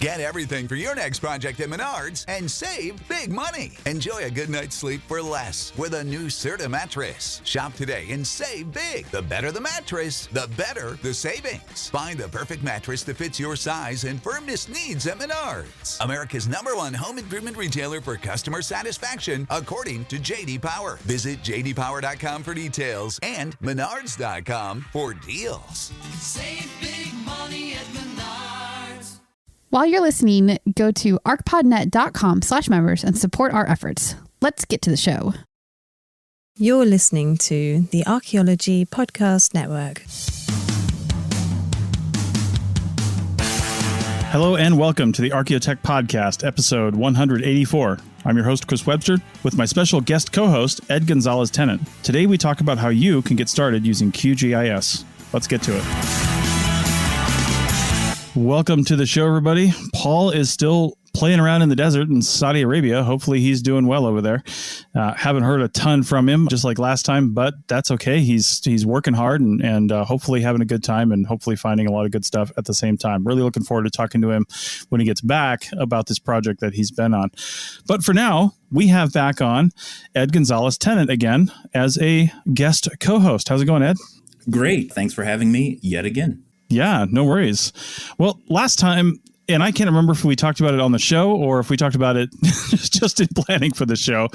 Get everything for your next project at Menards and save big money. Enjoy a good night's sleep for less with a new Serta mattress. Shop today and save big. The better the mattress, the better the savings. Find the perfect mattress that fits your size and firmness needs at Menards. America's #1 home improvement retailer for customer satisfaction, according to J.D. Power. Visit jdpower.com for details and menards.com for deals. Save big money at Menards. While you're listening, go to ArchPodNet.com/members and support our efforts. Let's get to the show. You're listening to the Archaeology Podcast Network. Hello and welcome to the Archaeotech Podcast, episode 184. I'm your host, Chris Webster, with my special guest co-host, Ed Gonzalez-Tennant. Today we talk about how you can get started using QGIS. Let's get to it. Welcome to the show, everybody. Paul is still playing around in the desert in Saudi Arabia. Hopefully he's doing well over there. Haven't heard a ton from him, just like last time, but that's okay. He's working hard and hopefully having a good time and hopefully finding a lot of good stuff at the same time. Really looking forward to talking to him when he gets back about this project that he's been on. But for now, we have back on Ed Gonzalez-Tennant again as a guest co-host. How's it going, Ed? Great. Thanks for having me yet again. Yeah, no worries. Well, last time, and I can't remember if we talked about it on the show or if we talked about it just in planning for the show,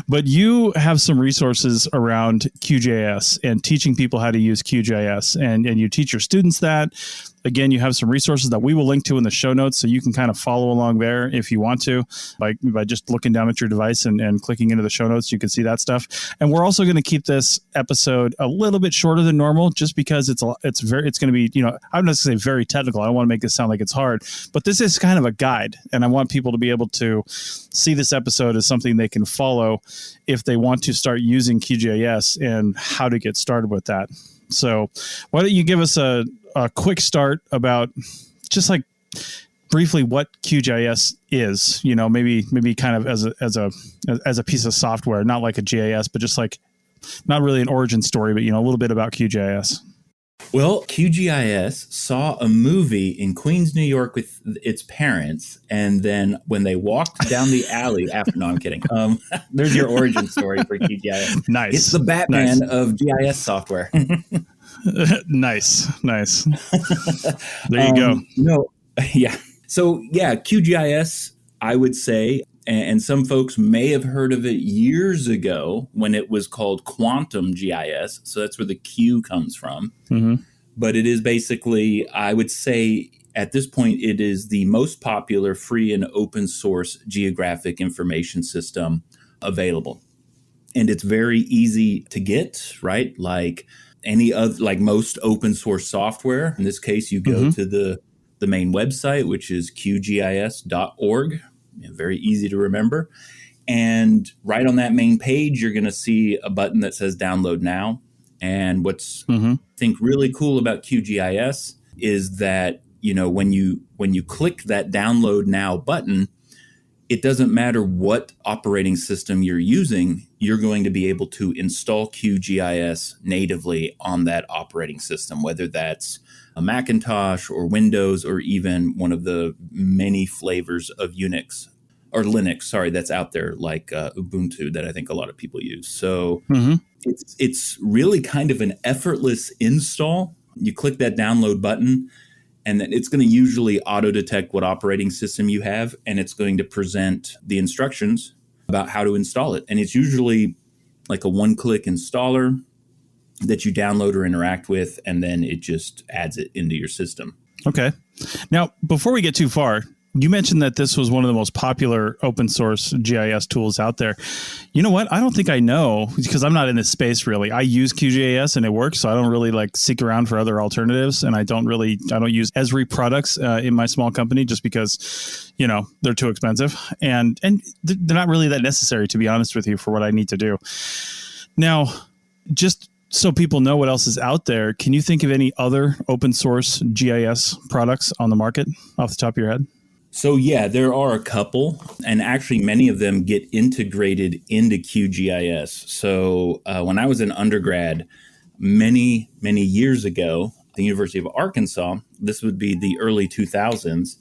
but you have some resources around QGIS and teaching people how to use QGIS, and you teach your students that. Again, you have some resources that we will link to in the show notes, so you can kind of follow along there if you want to, by just looking down at your device and clicking into the show notes. You can see that stuff. And we're also going to keep this episode a little bit shorter than normal, just because it's going to be, I'm not going to say very technical. I don't want to make this sound like it's hard, but this is kind of a guide, and I want people to be able to see this episode as something they can follow if they want to start using QGIS and how to get started with that. So why don't you give us a quick start about just like briefly what QGIS is, maybe kind of as a piece of software, not like a GIS, but just like not really an origin story, but a little bit about QGIS. Well, QGIS saw a movie in Queens, New York with its parents, and then when they walked down the alley after, no, I'm kidding. There's your origin story for QGIS. Nice. It's the Batman of GIS software. Nice. There you go. Yeah. So yeah, QGIS, I would say, and some folks may have heard of it years ago when it was called Quantum GIS. So that's where the Q comes from. Mm-hmm. But it is basically, I would say at this point, it is the most popular free and open source geographic information system available. And it's very easy to get, right? Like most open source software. In this case, you go to the main website, which is qgis.org. Very easy to remember. And right on that main page, you're going to see a button that says download now. And what's I think really cool about QGIS is that, when you click that download now button, it doesn't matter what operating system you're using, you're going to be able to install QGIS natively on that operating system, whether that's a Macintosh or Windows or even one of the many flavors of Unix or Linux, that's out there, like Ubuntu, that I think a lot of people use. So it's really kind of an effortless install. You click that download button, and then it's going to usually auto-detect what operating system you have, and it's going to present the instructions about how to install it. And it's usually like a one-click installer that you download or interact with, and then it just adds it into your system. Okay. Now, before we get too far, you mentioned that this was one of the most popular open source GIS tools out there. You know what? I don't think I know, because I'm not in this space really. I use QGIS and it works, so I don't really seek around for other alternatives. And I don't use Esri products in my small company just because, they're too expensive and they're not really that necessary, to be honest with you, for what I need to do. Now, just so people know what else is out there, can you think of any other open source GIS products on the market off the top of your head? So yeah, there are a couple, and actually many of them get integrated into QGIS. So when I was an undergrad many years ago, at the University of Arkansas, this would be the early 2000s,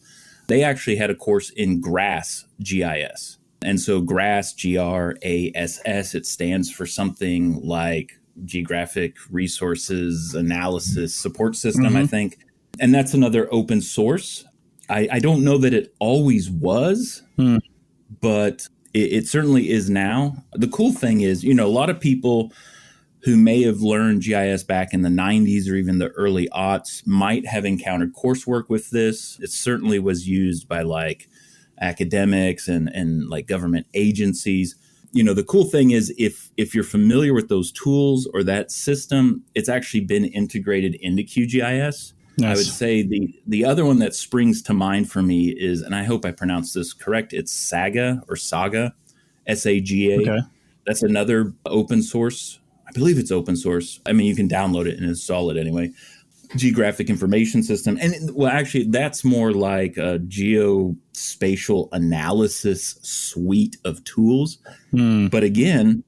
they actually had a course in GRASS GIS. And so GRASS, GRASS, it stands for something like Geographic Resources Analysis Support System, I think. And that's another open source. I don't know that it always was, but it certainly is now. The cool thing is, a lot of people who may have learned GIS back in the 90s or even the early aughts might have encountered coursework with this. It certainly was used by like academics and like government agencies. The cool thing is if you're familiar with those tools or that system, it's actually been integrated into QGIS. Nice. I would say the other one that springs to mind for me is, and I hope I pronounced this correct, it's Saga, SAGA. Okay. That's another open source. I believe it's open source. I mean, you can download it and install it anyway. Geographic information system. And actually, that's more like a geospatial analysis suite of tools. But again,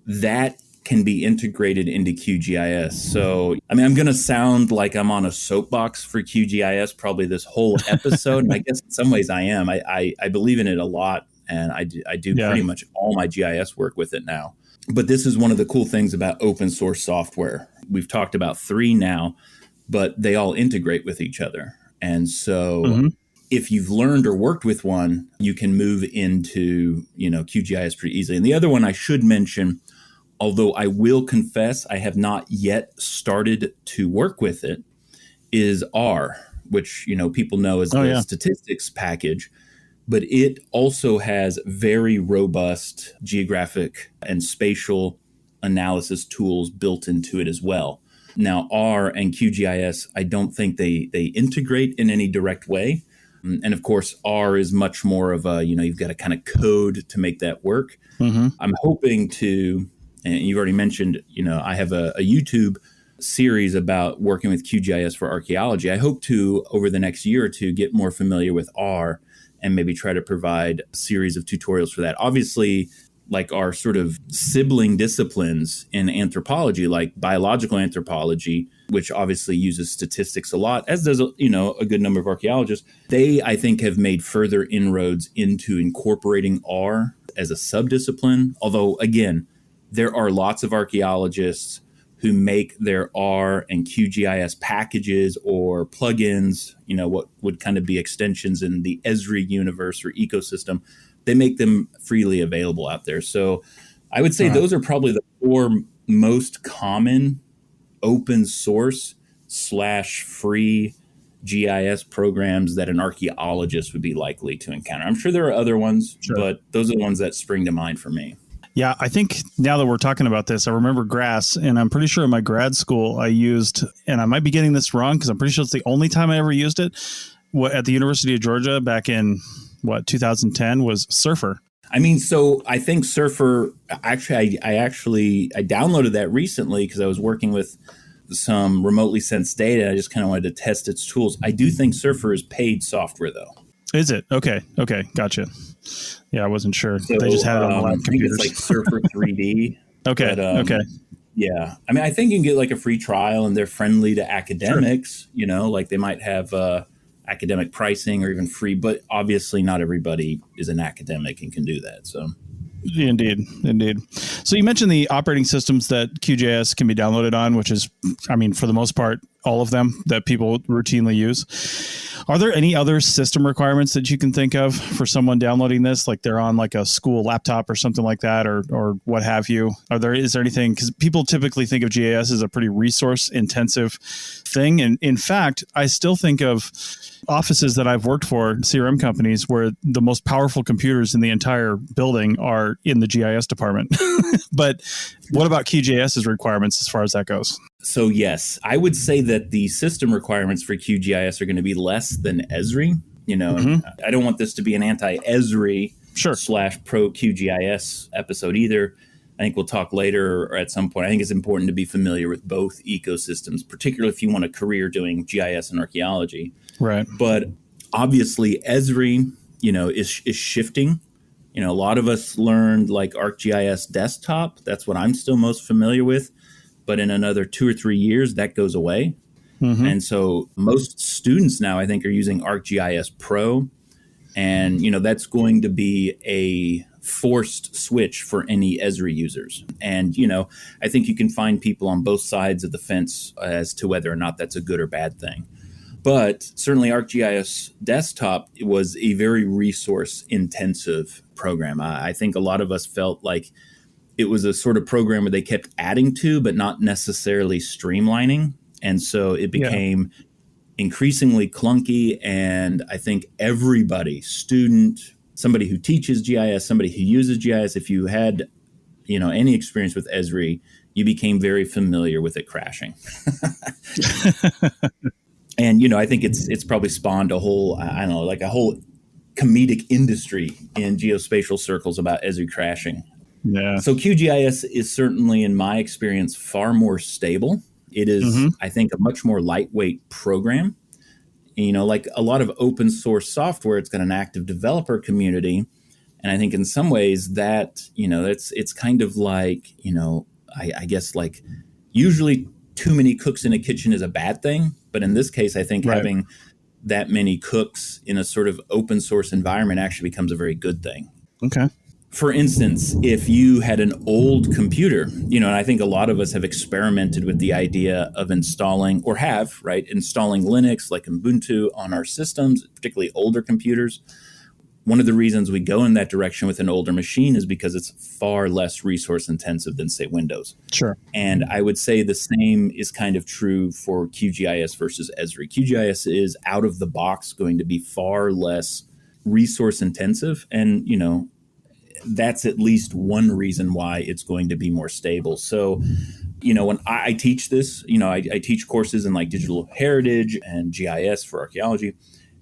that can be integrated into QGIS. So, I mean, I'm going to sound like I'm on a soapbox for QGIS probably this whole episode. And I guess in some ways I am. I believe in it a lot. And I do pretty much all my GIS work with it now. But this is one of the cool things about open source software. We've talked about 3 now, but they all integrate with each other. And so if you've learned or worked with one, you can move into, QGIS pretty easily. And the other one I should mention, although I will confess I have not yet started to work with it, is R, which, people know as the statistics package. But it also has very robust geographic and spatial analysis tools built into it as well. Now, R and QGIS, I don't think they integrate in any direct way. And of course, R is much more of a, you've got to kind of code to make that work. I'm hoping to, and you've already mentioned, I have a YouTube series about working with QGIS for archaeology. I hope to, over the next year or two, get more familiar with R and maybe try to provide a series of tutorials for that. Obviously, like our sort of sibling disciplines in anthropology, like biological anthropology, which obviously uses statistics a lot, as does, a good number of archaeologists. They, I think, have made further inroads into incorporating R as a subdiscipline. Although, again, there are lots of archaeologists who make their R and QGIS packages or plugins, what would kind of be extensions in the Esri universe or ecosystem. They make them freely available out there. So I would say those are probably the 4 most common open source / free GIS programs that an archaeologist would be likely to encounter. I'm sure there are other ones, but those are the ones that spring to mind for me. Yeah, I think now that we're talking about this, I remember GRASS, and I'm pretty sure in my grad school I used, and I might be getting this wrong because I'm pretty sure it's the only time I ever used it, at the University of Georgia back in, 2010, was Surfer. I mean, so I think Surfer, actually, I downloaded that recently because I was working with some remotely sensed data. I just kind of wanted to test its tools. I do think Surfer is paid software, though. Is it? Okay, gotcha. Yeah, I wasn't sure. So, they just had it on the lab computers. I think it's like Surfer 3D. Okay. Yeah. I mean, I think you can get like a free trial and they're friendly to academics, like they might have academic pricing or even free, but obviously not everybody is an academic and can do that. So Indeed. So you mentioned the operating systems that QGIS can be downloaded on, which is, for the most part, all of them that people routinely use. Are there any other system requirements that you can think of for someone downloading this? Like they're on like a school laptop or something like that, or what have you? Is there anything, because people typically think of GIS as a pretty resource intensive thing. And in fact, I still think of offices that I've worked for, CRM companies, where the most powerful computers in the entire building are in the GIS department. But what about QGIS's requirements as far as that goes? So yes, I would say that the system requirements for /QGIS are going to be less than Esri. I don't want this to be an anti-Esri / pro QGIS episode either. I think we'll talk later or at some point. I think it's important to be familiar with both ecosystems, particularly if you want a career doing GIS and archaeology. Right. But obviously Esri, is shifting. A lot of us learned like ArcGIS desktop. That's what I'm still most familiar with. But in another 2 or 3 years, that goes away. And so most students now, I think, are using ArcGIS Pro. And, that's going to be a forced switch for any Esri users. And, I think you can find people on both sides of the fence as to whether or not that's a good or bad thing. But certainly ArcGIS Desktop was a very resource-intensive program. I think a lot of us felt like it was a sort of program where they kept adding to, but not necessarily streamlining. And so it became increasingly clunky. And I think everybody, student, somebody who teaches GIS, somebody who uses GIS, if you had, any experience with Esri, you became very familiar with it crashing. And, I think it's probably spawned a whole comedic industry in geospatial circles about Esri crashing. Yeah. So QGIS is certainly, in my experience, far more stable. It is, I think, a much more lightweight program. Like a lot of open source software, it's got an active developer community. And I think in some ways that, it's kind of like, I guess like usually too many cooks in a kitchen is a bad thing. But in this case, I think having that many cooks in a sort of open source environment actually becomes a very good thing. Okay. For instance, if you had an old computer, and I think a lot of us have experimented with the idea of installing Linux like Ubuntu on our systems, particularly older computers. One of the reasons we go in that direction with an older machine is because it's far less resource intensive than, say, Windows. Sure. And I would say the same is kind of true for QGIS versus Esri. QGIS is out of the box going to be far less resource intensive. And, that's at least one reason why it's going to be more stable. So, when I teach this, I teach courses in like digital heritage and GIS for archaeology.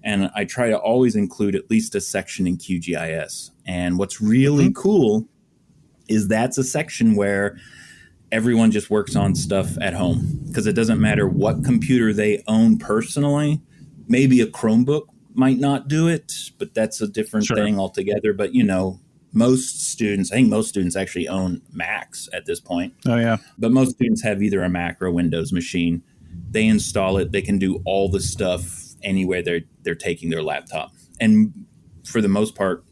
And I try to always include at least a section in QGIS. And what's really cool is that's a section where everyone just works on stuff at home, because it doesn't matter what computer they own personally. Maybe a Chromebook might not do it, but that's a different thing altogether. But, most students actually own Macs at this point. Oh, yeah. But most students have either a Mac or a Windows machine. They install it. They can do all the stuff anywhere they're taking their laptop. And for the most part,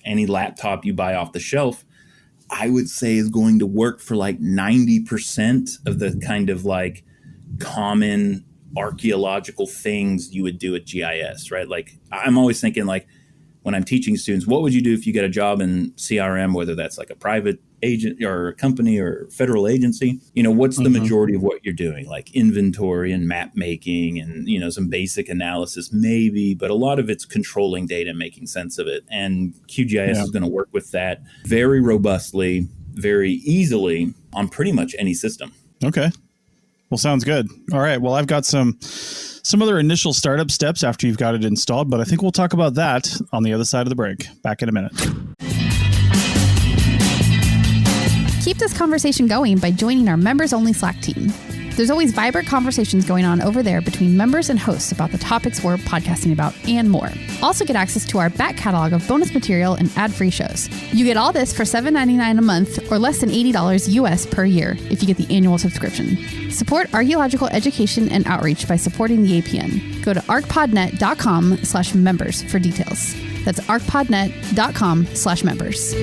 any laptop you buy off the shelf, I would say is going to work for like 90% of the kind of like common archaeological things you would do at GIS, right? Like I'm always thinking like, when I'm teaching students, what would you do if you get a job in CRM, whether that's like a private agent or a company or federal agency? What's the majority of what you're doing? Like inventory and map making and, some basic analysis maybe, but a lot of it's controlling data, making sense of it. And QGIS is going to work with that very robustly, very easily on pretty much any system. Okay. Well, sounds good. All right. Well, I've got some other initial startup steps after you've got it installed, but I think we'll talk about that on the other side of the break. Back in a minute. Keep this conversation going by joining our members-only Slack team. There's always vibrant conversations going on over there between members and hosts about the topics we're podcasting about and more. Also get access to our back catalog of bonus material and ad-free shows. You get all this for $7.99 a month or less than $80 US per year if you get the annual subscription. Support archaeological education and outreach by supporting the APN. Go to archpodnet.com/members for details. That's archpodnet.com/members.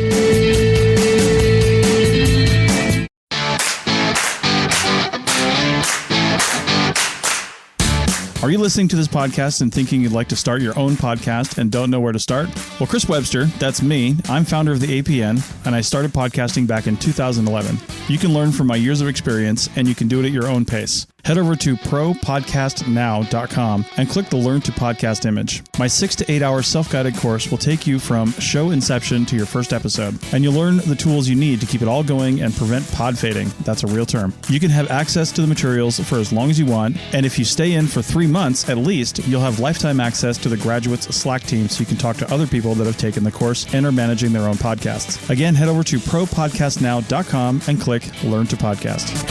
Are you listening to this podcast and thinking you'd like to start your own podcast and don't know where to start? Well, Chris Webster, that's me. I'm founder of the APN, and I started podcasting back in 2011. You can learn from my years of experience, and you can do it at your own pace. Head over to propodcastnow.com and click the Learn to Podcast image. My 6 to 8 hour self-guided course will take you from show inception to your first episode, and you'll learn the tools you need to keep it all going and prevent pod fading. That's a real term. You can have access to the materials for as long as you want, and if you stay in for 3 months at least, you'll have lifetime access to the graduates Slack team so you can talk to other people that have taken the course and are managing their own podcasts. Again, head over to propodcastnow.com and click Learn to Podcast.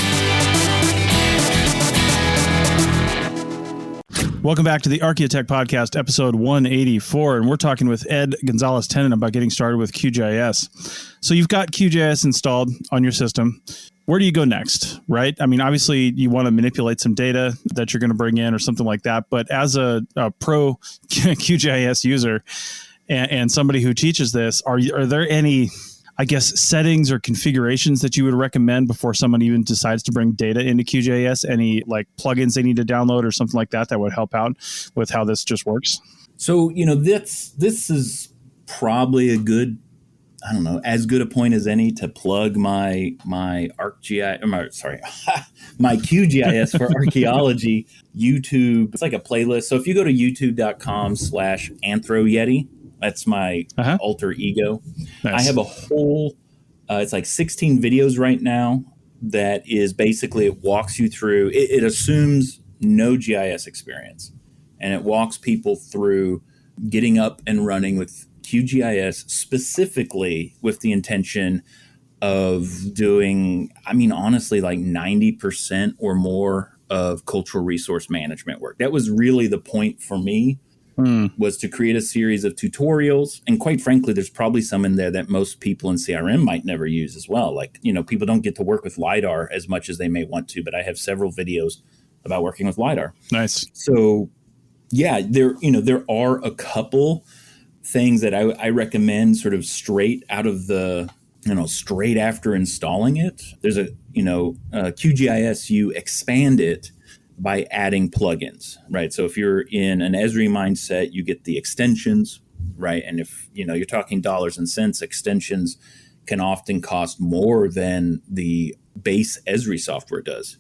Welcome back to the Archaeotech Podcast, episode 184, and we're talking with Ed Gonzalez-Tennant about getting started with QGIS. So you've got QGIS installed on your system. Where do you go next, right? I mean, obviously, you want to manipulate some data that you're going to bring in or something like that, but as a pro QGIS user, and somebody who teaches this, are there any, I guess, settings or configurations that you would recommend before someone even decides to bring data into QGIS? Any like plugins they need to download or something like that would help out with how this just works? So, this is probably a good, I don't know, as good a point as any to plug my ArcGIS, my QGIS for archaeology YouTube. It's like a playlist. So if you go to youtube.com/AnthroYeti, that's my alter ego. Nice. I have a whole, it's like 16 videos right now that is basically, it walks you through, it assumes no GIS experience. And it walks people through getting up and running with QGIS, specifically with the intention of doing, I mean, honestly, like 90% or more of cultural resource management work. That was really the point for me, was to create a series of tutorials. And quite frankly, there's probably some in there that most people in CRM might never use as well. Like, people don't get to work with LiDAR as much as they may want to, but I have several videos about working with LiDAR. Nice. So yeah, there are a couple things that I recommend sort of straight out of the, straight after installing it. There's a, QGIS, you expand it by adding plugins, right? So if you're in an Esri mindset, you get the extensions, right? And if, you're talking dollars and cents, extensions can often cost more than the base Esri software does.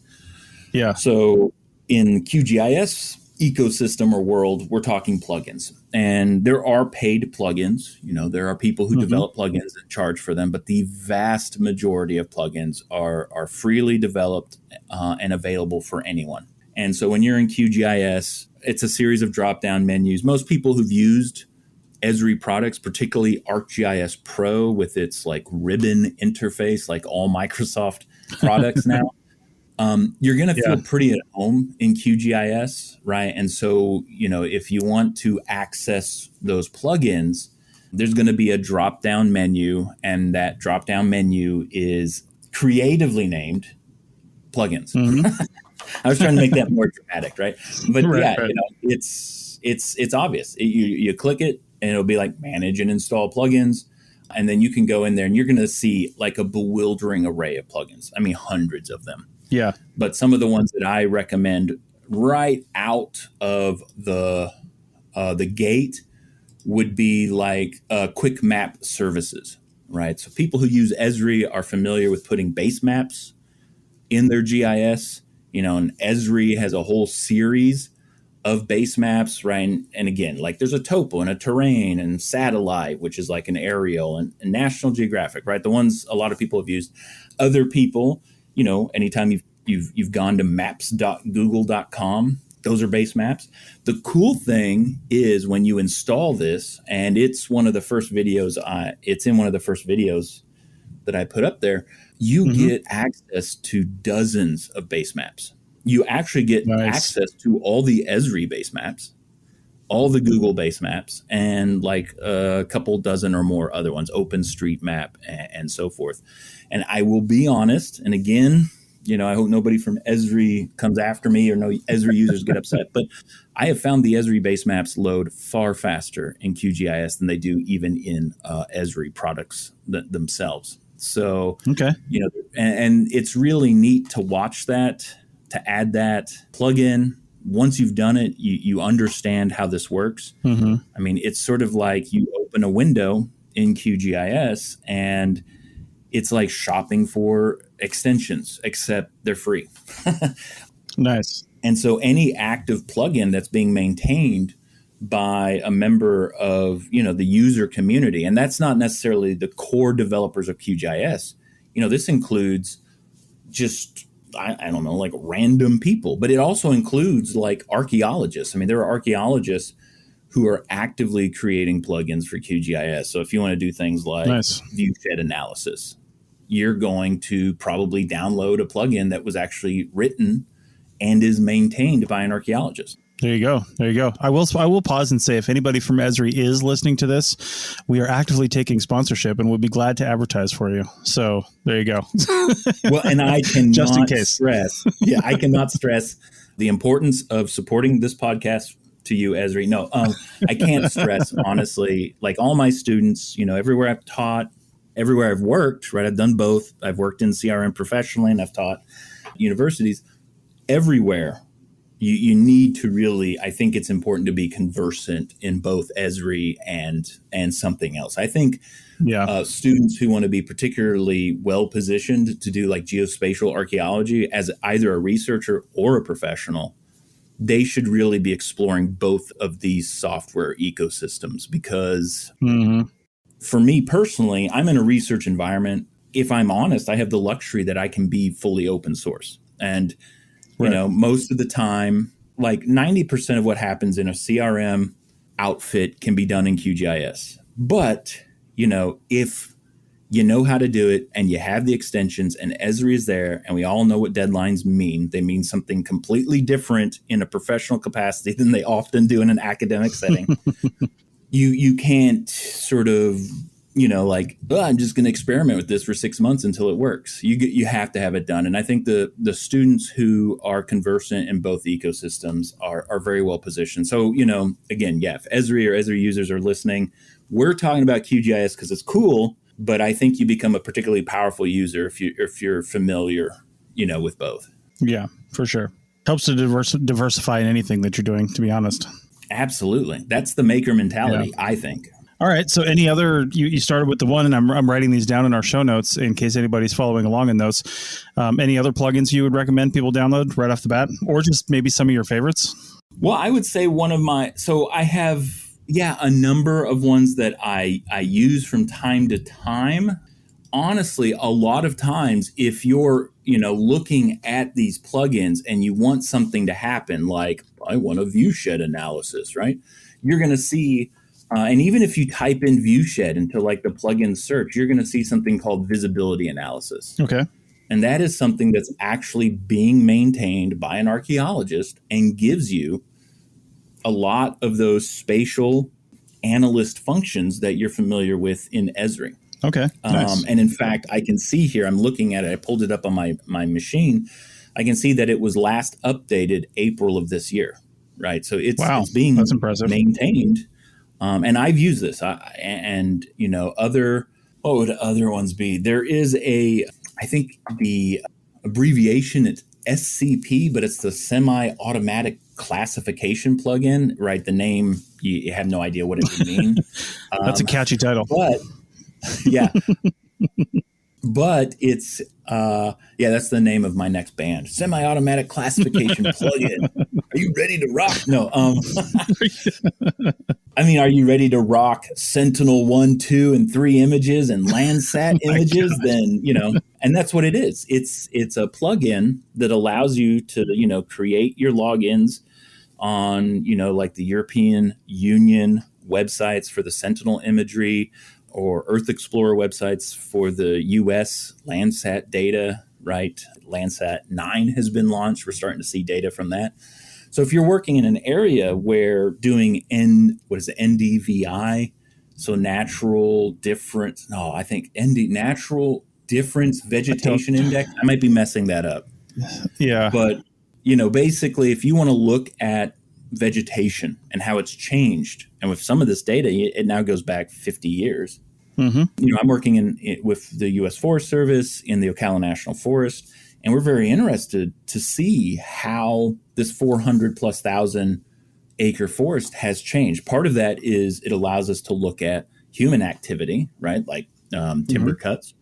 Yeah. So in QGIS ecosystem or world, we're talking plugins. And there are paid plugins. There are people who develop plugins and charge for them, but the vast majority of plugins are freely developed and available for anyone. And so when you're in QGIS, it's a series of drop-down menus. Most people who've used Esri products, particularly ArcGIS Pro with its like ribbon interface, like all Microsoft products now, you're going to feel pretty at home in QGIS, right? And so, if you want to access those plugins, there's going to be a drop-down menu, and that drop-down menu is creatively named plugins. I was trying to make that more dramatic, right? But it's obvious. You click it, and it'll be like manage and install plugins. And then you can go in there, and you're going to see like a bewildering array of plugins. I mean, hundreds of them. Yeah. But some of the ones that I recommend right out of the gate would be like quick map services, right? So people who use Esri are familiar with putting Basemaps in their GIS, and Esri has a whole series of Basemaps, right? And again, like there's a topo and a terrain and satellite, which is like an aerial, and National Geographic, right? The ones a lot of people have used. Other people, anytime you've gone to maps.google.com, those are Basemaps. The cool thing is when you install this, and it's in one of the first videos that I put up there, you get access to dozens of Basemaps. You actually get access to all the Esri Basemaps, all the Google Basemaps, and like a couple dozen or more other ones, OpenStreetMap and so forth. And I will be honest, and again, I hope nobody from Esri comes after me or no Esri users get upset, but I have found the Esri Basemaps load far faster in QGIS than they do even in Esri products themselves. So, and it's really neat to watch that, to add that plugin. Once you've done it, you understand how this works. I mean, it's sort of like you open a window in QGIS and it's like shopping for extensions, except they're free. Nice. And so any active plugin that's being maintained by a member of, the user community, and that's not necessarily the core developers of QGIS. This includes just, I don't know, like random people, but it also includes like archaeologists. I mean, there are archaeologists who are actively creating plugins for QGIS. So if you want to do things like viewshed analysis, you're going to probably download a plugin that was actually written and is maintained by an archaeologist. There you go. I will pause and say, if anybody from Esri is listening to this, we are actively taking sponsorship and would be glad to advertise for you. So there you go. Well, and I cannot just in case. I cannot stress the importance of supporting this podcast to you, Esri. No, I can't stress, honestly, like all my students, everywhere I've taught, everywhere I've worked, right? I've done both. I've worked in CRM professionally and I've taught universities. Everywhere, you need to really, I think it's important to be conversant in both Esri and something else. I think students who want to be particularly well positioned to do like geospatial archaeology as either a researcher or a professional, they should really be exploring both of these software ecosystems because for me personally, I'm in a research environment. If I'm honest, I have the luxury that I can be fully open source. And, most of the time, like 90% of what happens in a CRM outfit can be done in QGIS. But, if you know how to do it and you have the extensions and Esri is there and we all know what deadlines mean, they mean something completely different in a professional capacity than they often do in an academic setting. You can't sort of, I'm just going to experiment with this for 6 months until it works. You have to have it done. And I think the students who are conversant in both ecosystems are very well positioned. So, again, if Esri or Esri users are listening, we're talking about QGIS because it's cool, but I think you become a particularly powerful user if you're familiar, with both. Yeah, for sure. Helps to diversify in anything that you're doing, to be honest. Absolutely. That's the maker mentality, I think. All right. So any other, you started with the one, and I'm writing these down in our show notes in case anybody's following along in those. Any other plugins you would recommend people download right off the bat, or just maybe some of your favorites? Well, I would say I have, a number of ones that I use from time to time. Honestly, a lot of times if you're, looking at these plugins and you want something to happen, like I want a viewshed analysis, right? You're going to see, and even if you type in viewshed into like the plugin search, you're going to see something called visibility analysis. Okay. And that is something that's actually being maintained by an archaeologist and gives you a lot of those spatial analyst functions that you're familiar with in Esri. Okay. Nice. And in fact, I can see here, I'm looking at it. I pulled it up on my machine. I can see that it was last updated April of this year, right? So it's being That's impressive. Maintained. And I've used this. What would other ones be? There is I think the abbreviation is SCP, but it's the semi-automatic classification plugin, right? The name, you have no idea what it would mean. That's a catchy title. But but it's, that's the name of my next band. Semi-automatic classification plugin. Are you ready to rock? No. Are you ready to rock Sentinel 1, 2, and 3 images and Landsat images? Then, and that's what it is. It's a plugin that allows you to, create your logins on, like the European Union websites for the Sentinel imagery, or Earth Explorer websites for the U.S. Landsat data, right? Landsat 9 has been launched. We're starting to see data from that. So if you're working in an area where doing NDVI, so natural difference vegetation index. I might be messing that up. Yeah. But, basically, if you want to look at vegetation and how it's changed, and with some of this data, it now goes back 50 years. Mm-hmm. I'm working with the U.S. Forest Service in the Ocala National Forest, and we're very interested to see how this 400,000+ acre forest has changed. Part of that is it allows us to look at human activity, right, like timber cuts,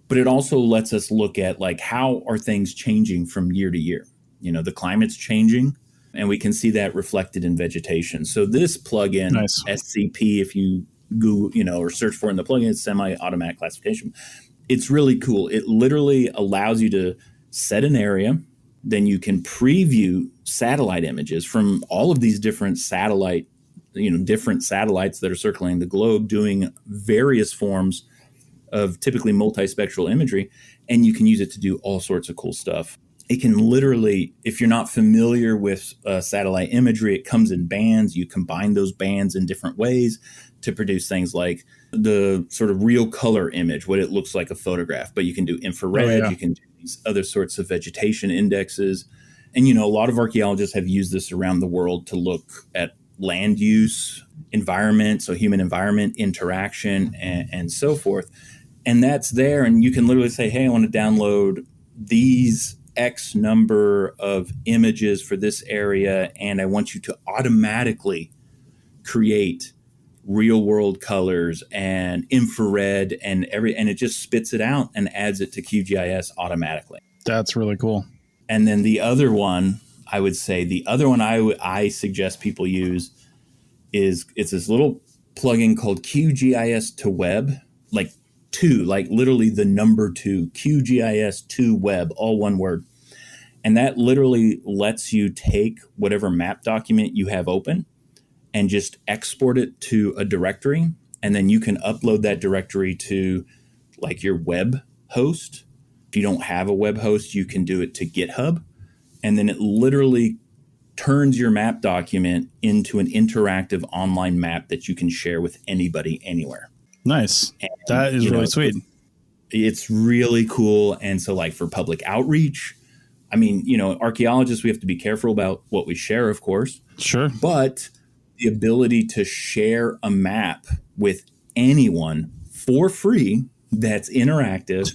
but it also lets us look at like how are things changing from year to year. The climate's changing, and we can see that reflected in vegetation. So this plugin, nice. SCP, if you Google, or search for it in the plugin, it's semi-automatic classification. It's really cool. It literally allows you to set an area, then you can preview satellite images from all of these different satellites that are circling the globe doing various forms of typically multispectral imagery, and you can use it to do all sorts of cool stuff. It can literally, if you're not familiar with satellite imagery, it comes in bands. You combine those bands in different ways to produce things like the sort of real color image, what it looks like a photograph. But you can do infrared, you can do these other sorts of vegetation indexes. And, a lot of archaeologists have used this around the world to look at land use, environment, so human environment interaction and so forth. And that's there. And you can literally say, hey, I want to download these X number of images for this area, and I want you to automatically create real world colors and infrared and it just spits it out and adds it to QGIS automatically. That's really cool. And then the other one, I would say I suggest people use is it's this little plugin called QGIS to Web, like literally the number 2, QGIS to Web, all one word. And that literally lets you take whatever map document you have open and just export it to a directory. And then you can upload that directory to like your web host. If you don't have a web host, you can do it to GitHub. And then it literally turns your map document into an interactive online map that you can share with anybody anywhere. Nice. And, that is really sweet. It's really cool. And so like for public outreach, I mean, archaeologists, we have to be careful about what we share, of course. Sure. But the ability to share a map with anyone for free that's interactive,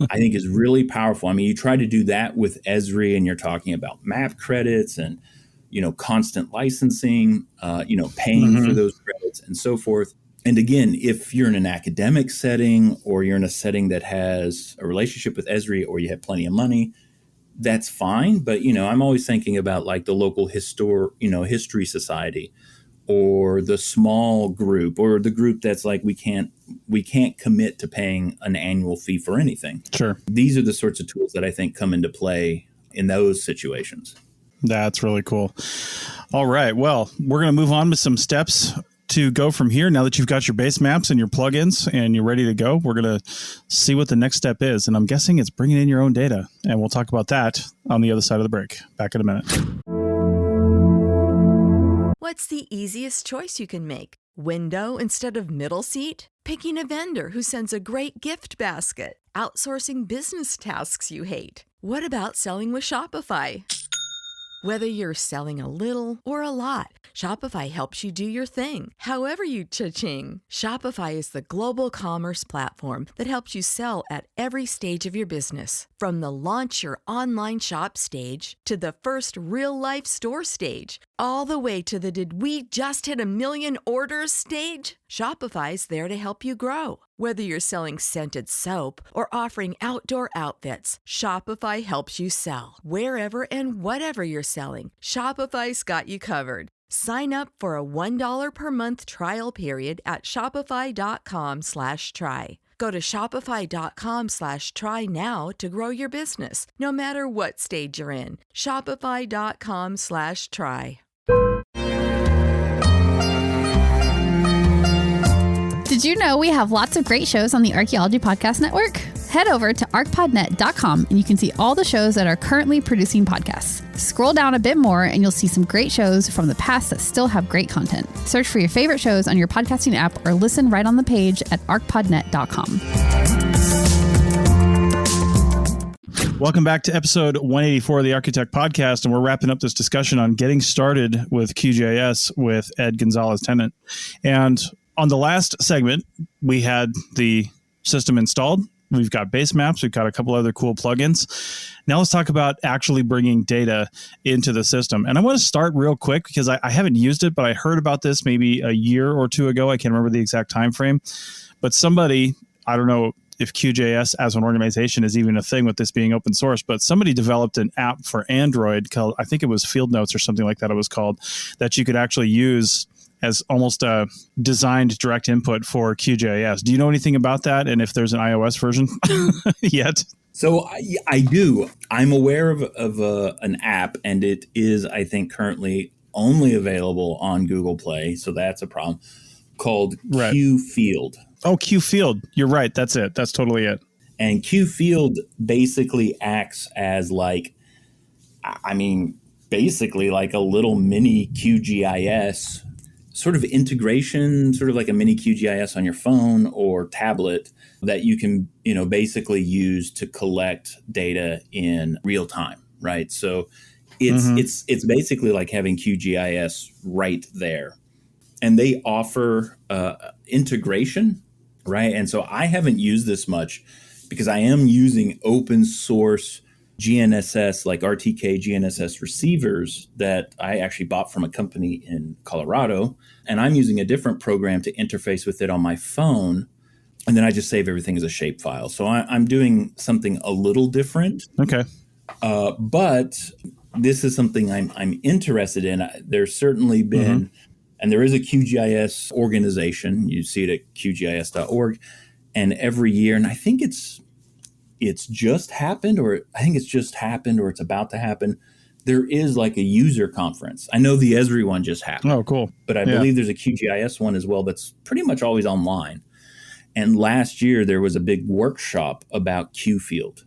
I think is really powerful. I mean, you try to do that with Esri and you're talking about map credits and, constant licensing, paying for those credits and so forth. And again, if you're in an academic setting or you're in a setting that has a relationship with Esri or you have plenty of money, that's fine. But, I'm always thinking about like the local history society or the small group or the group that's like, we can't commit to paying an annual fee for anything. Sure. These are the sorts of tools that I think come into play in those situations. That's really cool. All right. Well, we're going to move on with some steps to go from here. Now that you've got your base maps and your plugins and you're ready to go, we're going to see what the next step is. And I'm guessing it's bringing in your own data. And we'll talk about that on the other side of the break. Back in a minute. What's the easiest choice you can make? Window instead of middle seat? Picking a vendor who sends a great gift basket? Outsourcing business tasks you hate? What about selling with Shopify? Whether you're selling a little or a lot, Shopify helps you do your thing, however you cha-ching. Shopify is the global commerce platform that helps you sell at every stage of your business. From the launch your online shop stage to the first real-life store stage, all the way to the did we just hit 1 million orders stage. Shopify's there to help you grow. Whether you're selling scented soap or offering outdoor outfits, Shopify helps you sell. Wherever and whatever you're selling, Shopify's got you covered. Sign up for a $1 per month trial period at shopify.com/try. Go to shopify.com/try now to grow your business, no matter what stage you're in. Shopify.com/try. Did you know we have lots of great shows on the Archaeology Podcast Network? Head over to ArchPodNet.com and you can see all the shows that are currently producing podcasts. Scroll down a bit more and you'll see some great shows from the past that still have great content. Search for your favorite shows on your podcasting app or listen right on the page at ArchPodNet.com. Welcome back to episode 184 of the Architect Podcast, and we're wrapping up this discussion on getting started with QGIS with Ed Gonzalez-Tennant. And on the last segment, we had the system installed. We've got Basemaps. We've got a couple other cool plugins. Now let's talk about actually bringing data into the system. And I want to start real quick because I haven't used it, but I heard about this maybe a year or two ago. I can't remember the exact time frame. But somebody, I don't know if QGIS as an organization is even a thing with this being open source, but somebody developed an app for Android called, I think it was Field Notes or something like that it was called, that you could actually use as almost a designed direct input for QGIS. Do you know anything about that? And if there's an iOS version yet? So I do. I'm aware of an app, and it is, I think, currently only available on Google Play. So that's a problem, called QField. Oh, QField. You're right. That's it. That's totally it. And QField basically acts as basically like a little mini QGIS sort of integration, sort of like a mini QGIS on your phone or tablet that you can, basically use to collect data in real time, right? So It's basically like having QGIS right there. And they offer integration, right? And so I haven't used this much because I am using open source GNSS, like RTK GNSS receivers that I actually bought from a company in Colorado. And I'm using a different program to interface with it on my phone. And then I just save everything as a shapefile. So I'm doing something a little different. Okay. But this is something I'm interested in. There's certainly been, and there is a QGIS organization. You see it at qgis.org. And every year, and I think it's just happened, or it's about to happen. There is like a user conference. I know the Esri one just happened. Oh, cool. But I believe there's a QGIS one as well that's pretty much always online. And last year there was a big workshop about QField.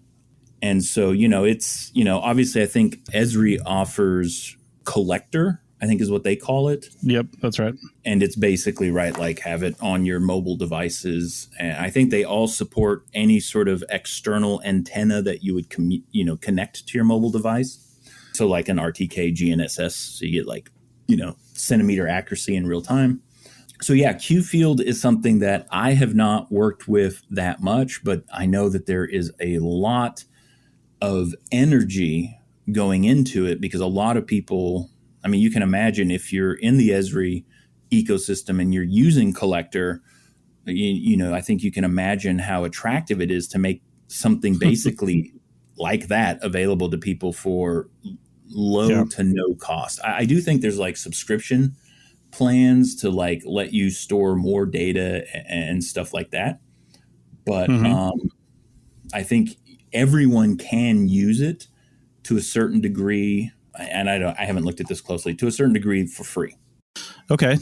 And so, it's, obviously I think Esri offers collector, I think is what they call it. Yep, that's right. And it's basically, right, like have it on your mobile devices. And I think they all support any sort of external antenna that you would connect to your mobile device. So like an RTK GNSS, so you get like, centimeter accuracy in real time. So yeah, QField is something that I have not worked with that much, but I know that there is a lot of energy going into it because a lot of people, I mean, you can imagine if you're in the Esri ecosystem and you're using collector, I think you can imagine how attractive it is to make something basically like that available to people for low to no cost. I do think there's like subscription plans to like let you store more data and stuff like that. But I think everyone can use it to a certain degree. And I haven't looked at this closely, to a certain degree for free. Okay.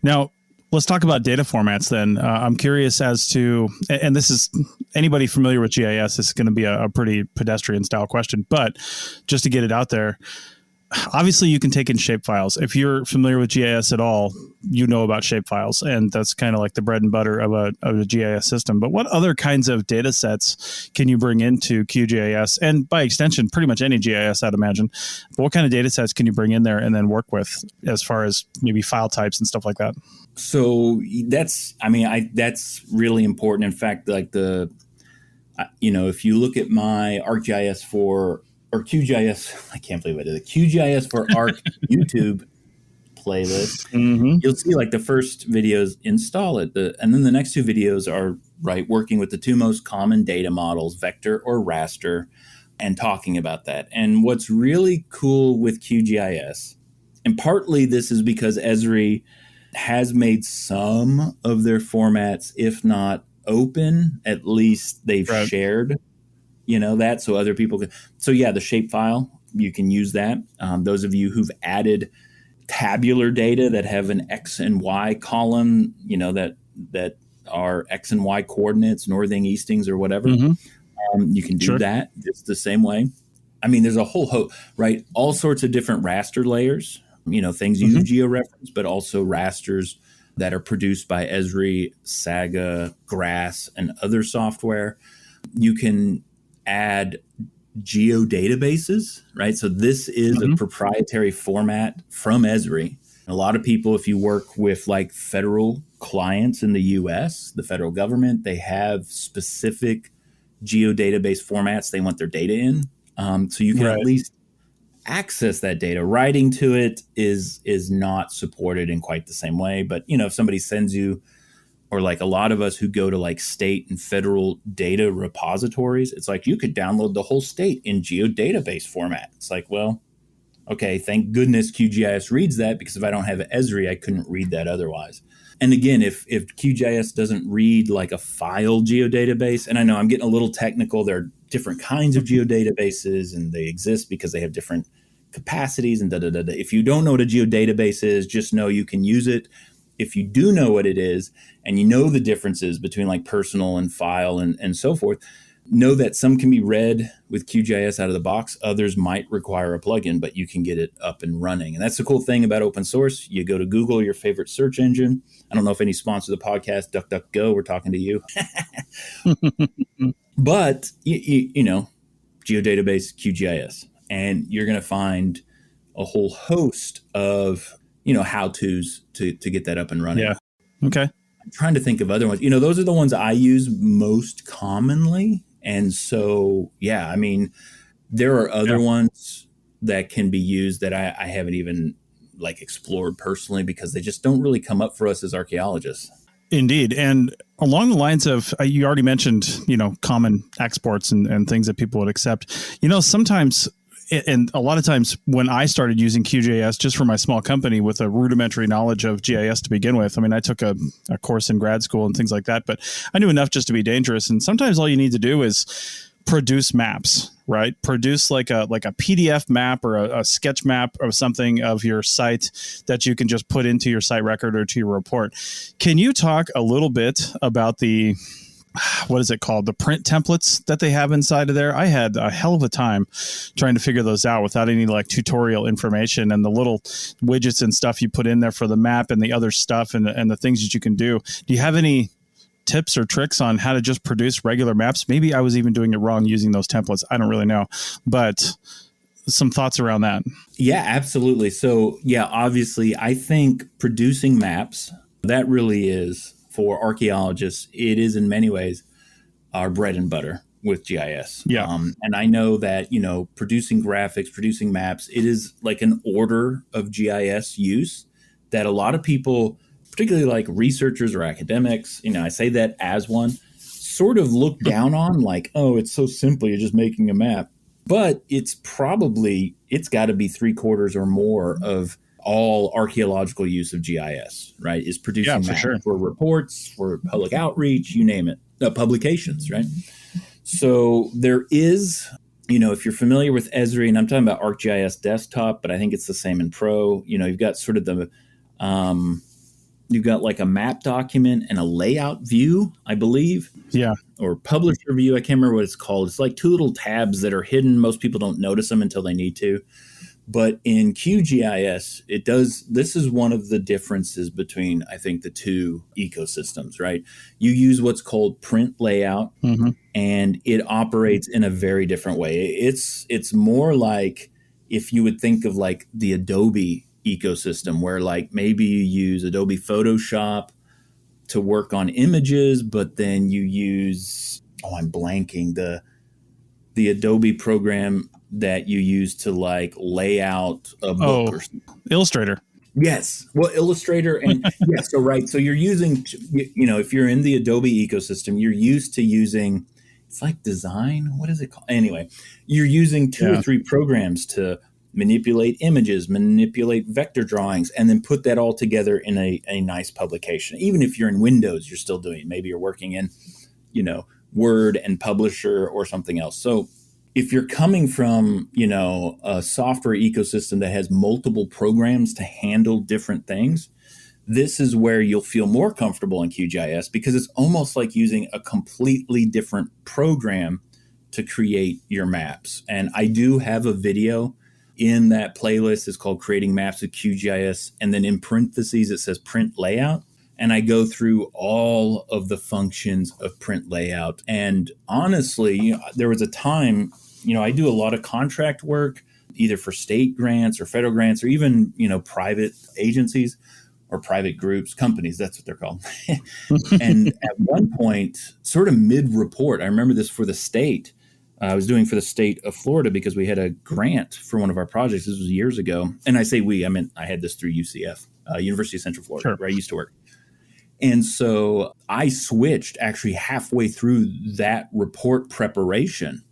Now let's talk about data formats then. I'm curious as to, and this is anybody familiar with GIS, this is going to be a pretty pedestrian style question, but just to get it out there, obviously you can take in shapefiles. If you're familiar with GIS at all, you know about shapefiles, and that's kind of like the bread and butter of a GIS system. But what other kinds of data sets can you bring into QGIS, and by extension, pretty much any GIS, I'd imagine? But what kind of data sets can you bring in there and then work with as far as maybe file types and stuff like that? So that's really important. In fact, like if you look at my ArcGIS or QGIS, I can't believe I did it. QGIS for Arc YouTube playlist. You'll see like the first videos install it, and then the next two videos are working with the two most common data models, vector or raster, and talking about that. And what's really cool with QGIS, and partly this is because Esri has made some of their formats, if not open, at least they've shared that so other people can. So yeah, the shapefile, you can use that. Those of you who've added tabular data that have an X and Y column, that are X and Y coordinates, northing, eastings, or whatever, you can do that. It's the same way. I mean, there's a whole host, right? All sorts of different raster layers, things use georeference, but also rasters that are produced by Esri, Saga, Grass, and other software. You can add geodatabases, right? So this is a proprietary format from Esri. A lot of people, if you work with like federal clients in the US, the federal government, they have specific geodatabase formats they want their data in. So you can at least access that data. Writing to it is not supported in quite the same way. But, if somebody sends you, or like a lot of us who go to like state and federal data repositories, it's like you could download the whole state in geodatabase format. It's like, well, okay, thank goodness QGIS reads that, because if I don't have Esri, I couldn't read that otherwise. And again, if QGIS doesn't read like a file geodatabase, and I know I'm getting a little technical, there are different kinds of geodatabases and they exist because they have different capacities and If you don't know what a geodatabase is, just know you can use it. If you do know what it is and you know the differences between like personal and file and so forth, know that some can be read with QGIS out of the box. Others might require a plugin, but you can get it up and running. And that's the cool thing about open source. You go to Google, your favorite search engine. I don't know if any sponsor the podcast, DuckDuckGo, we're talking to you. But, geodatabase, QGIS. and you're going to find a whole host of, how-tos to get that up and running. Yeah. Okay. I'm trying to think of other ones. Those are the ones I use most commonly. And so, yeah, I mean, there are other ones that can be used that I haven't even explored personally because they just don't really come up for us as archaeologists. Indeed. And along the lines of, you already mentioned, common exports and things that people would accept, sometimes, and a lot of times when I started using QGIS just for my small company with a rudimentary knowledge of GIS to begin with, I mean, I took a course in grad school and things like that, but I knew enough just to be dangerous. And sometimes all you need to do is produce maps, right? Produce like a PDF map or a sketch map of something of your site that you can just put into your site record or to your report. Can you talk a little bit about what is it called? The print templates that they have inside of there? I had a hell of a time trying to figure those out without any tutorial information, and the little widgets and stuff you put in there for the map and the other stuff and the things that you can do. Do you have any tips or tricks on how to just produce regular maps? Maybe I was even doing it wrong using those templates. I don't really know, but some thoughts around that. Yeah, absolutely. So yeah, obviously I think producing maps, that really is, for archaeologists, it is in many ways our bread and butter with GIS. Yeah. And I know that, producing graphics, producing maps, it is like an order of GIS use that a lot of people, particularly like researchers or academics, I say that as one, sort of look down on, oh, it's so simple, you're just making a map. But it's got to be 3/4 or more of all archaeological use of GIS, right? Is producing maps for reports, for public outreach, you name it, publications, right? So there is, if you're familiar with Esri, and I'm talking about ArcGIS Desktop, but I think it's the same in Pro, you've got sort of you've got like a map document and a layout view, I believe. Yeah. Or publisher view. I can't remember what it's called. It's like two little tabs that are hidden. Most people don't notice them until they need to. But in QGIS, this is one of the differences between, I think, the two ecosystems, right? You use what's called print layout, and it operates in a very different way. It's more like if you would think of like the Adobe ecosystem, where maybe you use Adobe Photoshop to work on images, but then you use, I'm blanking, the Adobe program that you use to lay out a book or something. Illustrator. Yes. Well, Illustrator. And yeah, so right. So you're using, if you're in the Adobe ecosystem, you're used to using, it's like Design. What is it called? Anyway, you're using two or three programs to manipulate images, manipulate vector drawings, and then put that all together in a nice publication. Even if you're in Windows, you're still doing it. Maybe you're working in, Word and Publisher or something else. So if you're coming from, a software ecosystem that has multiple programs to handle different things, this is where you'll feel more comfortable in QGIS, because it's almost like using a completely different program to create your maps. And I do have a video in that playlist. It's called Creating Maps with QGIS. And then in parentheses, it says print layout. And I go through all of the functions of print layout. And honestly, there was a time, I do a lot of contract work, either for state grants or federal grants, or even, private agencies or private groups, companies, that's what they're called. And at one point, sort of mid-report, I remember this for the state, I was doing for the state of Florida because we had a grant for one of our projects. This was years ago. And I say we, I meant I had this through UCF, University of Central Florida, where I used to work. And so I switched actually halfway through that report preparation,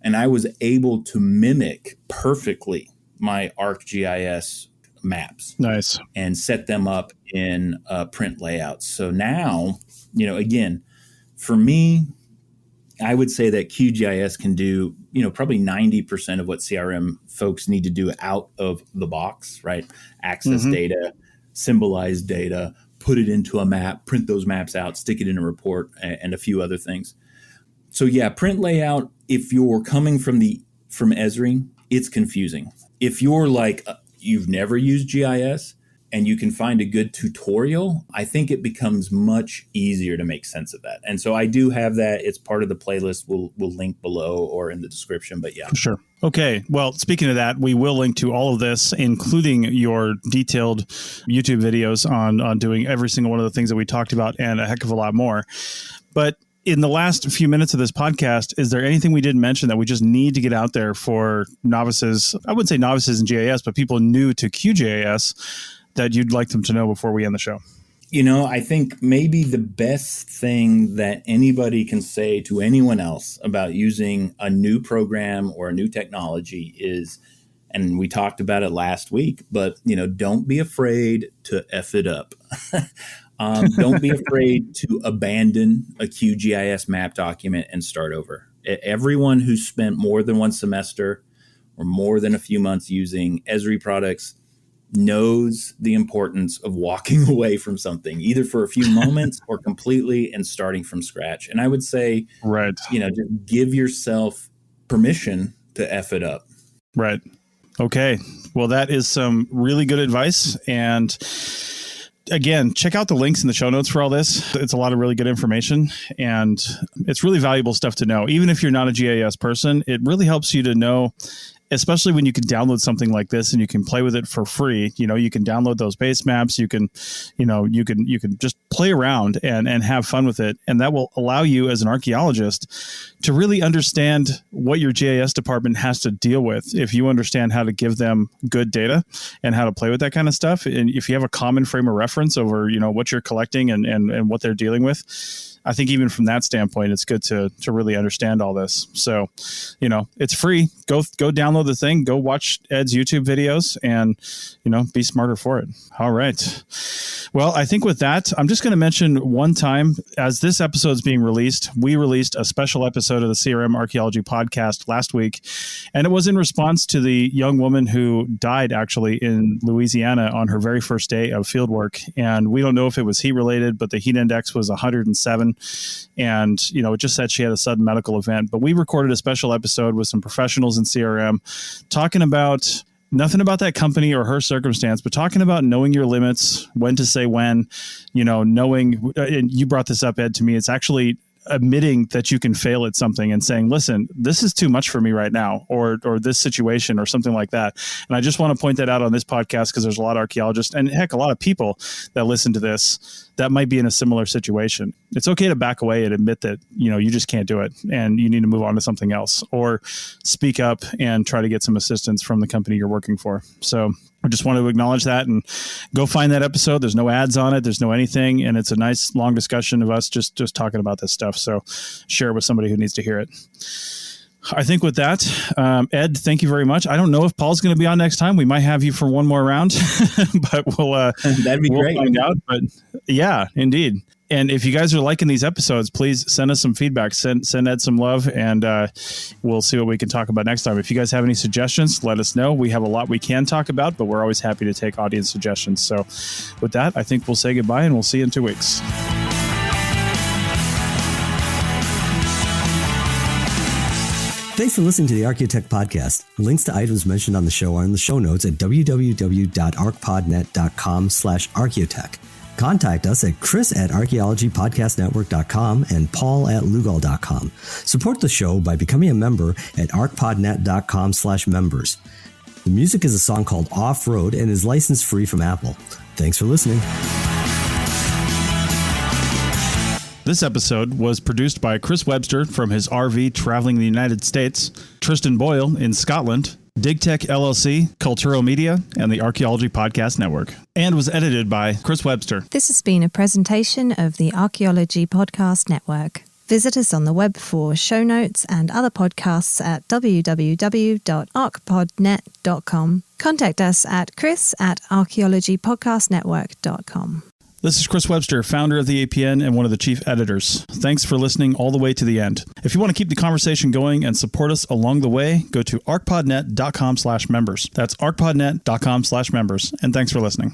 and I was able to mimic perfectly my ArcGIS maps. Nice. And set them up in print layouts. So now, again, for me, I would say that QGIS can do, probably 90% of what CRM folks need to do out of the box, right? Access data, symbolize data, put it into a map, print those maps out, stick it in a report, and a few other things. So yeah, print layout, if you're coming from Esri, it's confusing. If you're you've never used GIS and you can find a good tutorial, I think it becomes much easier to make sense of that. And so I do have that. It's part of the playlist. We'll link below or in the description, but yeah. Sure. Okay. Well, speaking of that, we will link to all of this, including your detailed YouTube videos on doing every single one of the things that we talked about and a heck of a lot more. But in the last few minutes of this podcast, is there anything we didn't mention that we just need to get out there for novices? I wouldn't say novices in GIS, but people new to QGIS that you'd like them to know before we end the show? I think maybe the best thing that anybody can say to anyone else about using a new program or a new technology is, and we talked about it last week, but, don't be afraid to F it up. Don't be afraid to abandon a QGIS map document and start over. Everyone who's spent more than one semester or more than a few months using Esri products knows the importance of walking away from something, either for a few moments or completely, and starting from scratch. And I would say, right, just give yourself permission to F it up. Right. Okay. Well, that is some really good advice. And again, check out the links in the show notes for all this. It's a lot of really good information, and it's really valuable stuff to know. Even if you're not a GIS person, it really helps you to know, especially when you can download something like this and you can play with it for free. You can download those Basemaps. You can just play around and have fun with it. And that will allow you as an archaeologist to really understand what your GIS department has to deal with. If you understand how to give them good data and how to play with that kind of stuff. And if you have a common frame of reference over, what you're collecting and what they're dealing with, I think even from that standpoint, it's good to really understand all this. So, it's free. Go download the thing. Go watch Ed's YouTube videos and, be smarter for it. All right. Well, I think with that, I'm just going to mention one time, as this episode is being released, we released a special episode of the CRM Archaeology podcast last week. And it was in response to the young woman who died actually in Louisiana on her very first day of fieldwork. And we don't know if it was heat related, but the heat index was 107. And, it just said she had a sudden medical event. But we recorded a special episode with some professionals in CRM talking about nothing about that company or her circumstance, but talking about knowing your limits, when to say when, knowing, and you brought this up, Ed, to me, it's actually admitting that you can fail at something and saying, listen, this is too much for me right now, or this situation or something like that. And I just want to point that out on this podcast because there's a lot of archaeologists and heck, a lot of people that listen to this that might be in a similar situation. It's okay to back away and admit that, you just can't do it and you need to move on to something else, or speak up and try to get some assistance from the company you're working for. So I just wanted to acknowledge that, and go find that episode. There's no ads on it. There's no anything. And it's a nice long discussion of us just talking about this stuff. So share it with somebody who needs to hear it. I think with that, Ed, thank you very much. I don't know if Paul's going to be on next time. We might have you for one more round, but that'd be great. Find out. But yeah, indeed. And if you guys are liking these episodes, please send us some feedback. Send Ed some love, and we'll see what we can talk about next time. If you guys have any suggestions, let us know. We have a lot we can talk about, but we're always happy to take audience suggestions. So with that, I think we'll say goodbye, and we'll see you in 2 weeks. Thanks for listening to the Archaeotech Podcast. Links to items mentioned on the show are in the show notes at www.archpodnet.com/archaeotech. Contact us at chris@archaeologypodcastnetwork.com and paul@lugal.com. Support the show by becoming a member at archpodnet.com/members. The music is a song called Off-Road and is license free from Apple. Thanks for listening. This episode was produced by Chris Webster from his RV traveling the United States, Tristan Boyle in Scotland, DigTech LLC, Culturo Media, and the Archaeology Podcast Network, and was edited by Chris Webster. This has been a presentation of the Archaeology Podcast Network. Visit us on the web for show notes and other podcasts at www.archpodnet.com. Contact us at chris@archaeologypodcastnetwork.com. This is Chris Webster, founder of the APN and one of the chief editors. Thanks for listening all the way to the end. If you want to keep the conversation going and support us along the way, go to archpodnet.com/members. That's archpodnet.com/members. And thanks for listening.